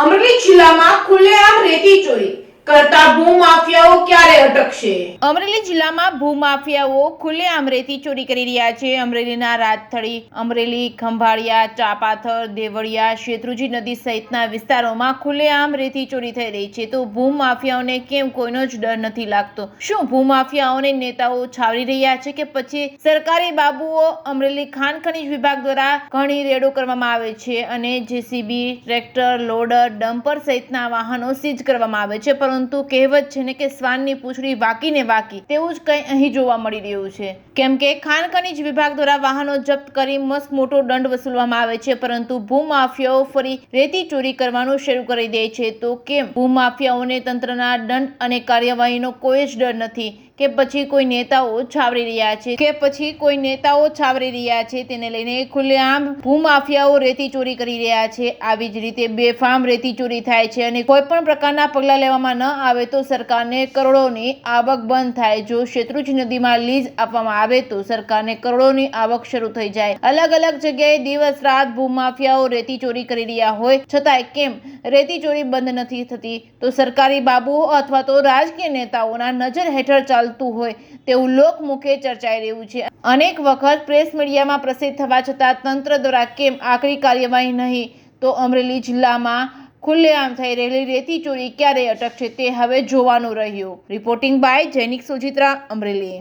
અમરેલી જિલ્લામાં ખુલ્લેઆમ રેતી ચોરી કરતા ભૂમાફિયાઓ ક્યારે અટકશે? અમરેલી જિલ્લામાં ભૂમાફિયાઓ ખુલ્લેઆમ રેતી ચોરી કરી રહ્યા છે. અમરેલીના રાજથળી, અમરેલી, ખંભાળિયા, ચાપાથર, દેવળિયા, શેત્રુંજી નદી સહિતના વિસ્તારોમાં ખુલ્લેઆમ રેતી ચોરી થઈ રહી છે. તો ભૂમાફિયાઓને કેમ કોઈનો જ ડર નથી લાગતો? શું ભૂમાફિયાઓને નેતાઓ છાવરી રહ્યા છે કે પછી સરકારી બાબુઓ? અમરેલી ખાણ ખનીજ વિભાગ દ્વારા ઘણી રેડો કરવામાં આવે છે અને જેસીબી, ટ્રેક્ટર, લોડર, ડમ્પર સહિતના વાહનો સીઝ કરવામાં આવે છે. પરંતુ કહેવત છે ને કે શ્વાનની પૂંછડી વાંકીને વાંકી, તેવું જ કંઈ અહીં જોવા મળી રહ્યું છે. કેમ કે ખાણ ખનીજ વિભાગ દ્વારા વાહનો જપ્ત કરી મસ્ત મોટો દંડ વસૂલવામાં આવે છે, પરંતુ ભૂમાફિયાઓ ફરી રેતી ચોરી કરવાનું શરૂ કરી દે છે. તો કેમ ભૂમાફિયાઓને તંત્રના દંડ અને કાર્યવાહીનો કોઈ જ ડર નથી કે પછી કોઈ નેતાઓ છાવરી રહ્યા છે? તેને લઈને ખુલ્લેઆમ ભૂમાફિયાઓ રેતી ચોરી કરી રહ્યા છે. આવી જ રીતે બેફામ રેતી ચોરી થાય છે અને કોઈ પણ પ્રકારના પગલાં લેવામાં ન આવે તો સરકારને કરોડોની આવક બંધ થાય. જો શેત્રુંજી નદીમાં લીઝ આપવામાં આવે તો સરકારને કરોડોની આવક શરૂ થઈ જાય. અલગ અલગ જગ્યાએ દિવસ રાત ભૂમાફિયાઓ રેતી ચોરી કરી રહ્યા હોય છતાંય કેમ રેતી ચોરી બંધ નથી થતી? તો સરકારી બાબુઓ અથવા તો રાજકીય નેતાઓના નજર હેઠળ ચાલતું હોય તેવું લોકમુખે ચર્ચાઈ રહ્યું છે. અનેક વખત પ્રેસ મીડિયામાં પ્રસિદ્ધ થવા છતાં તંત્ર દ્વારા કેમ આકરી કાર્યવાહી નહીં? તો અમરેલી જિલ્લામાં ખુલ્લેઆમ થઈ રહેલી રેતી ચોરી ક્યારે અટકશે તે હવે જોવાનું રહ્યું. Reporting by Jainik Sujitra, Amreli.